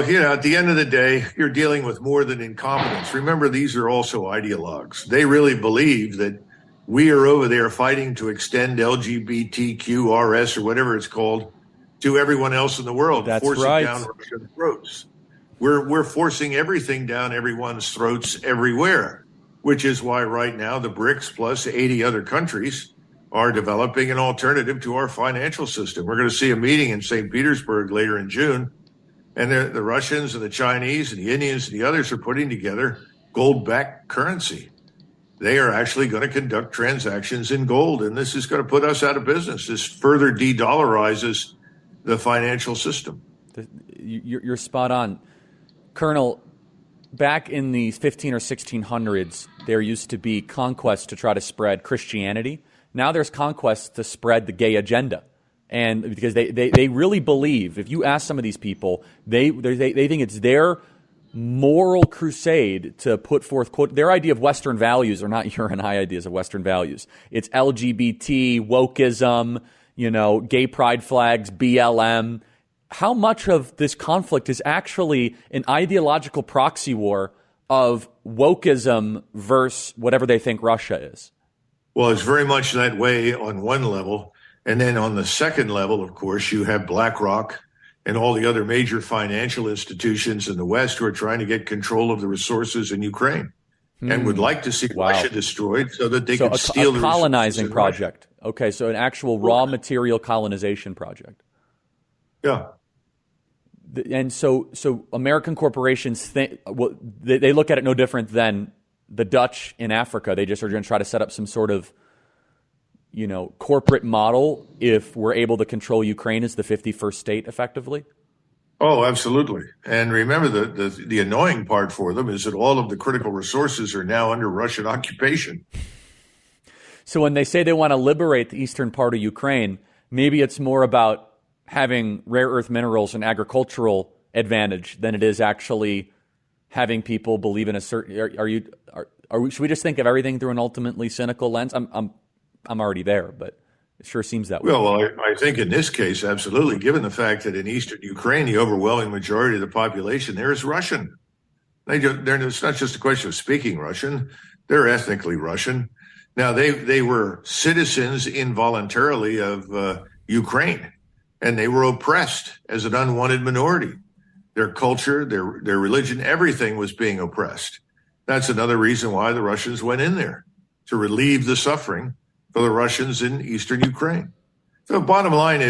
At the end of the day, you're dealing with more than incompetence. Remember, these are also ideologues. They really believe that we are over there fighting to extend LGBTQRS or whatever it's called to everyone else in the world, That's force right. it down Russian throats. We're forcing everything down everyone's throats everywhere, which is why right now the BRICS plus 80 other countries are developing an alternative to our financial system. We're going to see a meeting in St. Petersburg later in June. And the Russians and the Chinese and the Indians and the others are putting together gold-backed currency. They are actually going to conduct transactions in gold, and this is going to put us out of business. This further de-dollarizes the financial system. You're spot on. Colonel, back in the 15 or 1600s, there used to be conquests to try to spread Christianity. Now there's conquests to spread the gay agenda. And because they really believe, if you ask some of these people, they think it's their moral crusade to put forth, quote, their idea of Western values are not your and I ideas of Western values. It's LGBT, wokeism, gay pride flags, BLM. How much of this conflict is actually an ideological proxy war of wokeism versus whatever they think Russia is? Well, it's very much that way on one level. And then on the second level, of course, you have BlackRock and all the other major financial institutions in the West who are trying to get control of the resources in Ukraine and would like to see Russia destroyed so that they can steal the colonizing project. Okay, so an actual raw material colonization project. Yeah. And so American corporations think, well, they look at it no different than the Dutch in Africa. They just are going to try to set up some sort of corporate model if we're able to control Ukraine as the 51st state effectively? Oh, absolutely. And remember, the annoying part for them is that all of the critical resources are now under Russian occupation. So when they say they want to liberate the eastern part of Ukraine, maybe it's more about having rare earth minerals and agricultural advantage than it is actually having people believe in a certain. Should we just think of everything through an ultimately cynical lens? I'm already there, but it sure seems that way. Well, I think in this case, absolutely, given the fact that in eastern Ukraine, the overwhelming majority of the population there is Russian. It's not just a question of speaking Russian. They're ethnically Russian. Now, they were citizens involuntarily of Ukraine, and they were oppressed as an unwanted minority. Their culture, their religion, everything was being oppressed. That's another reason why the Russians went in there, to relieve the suffering for the Russians in eastern Ukraine. So the bottom line is,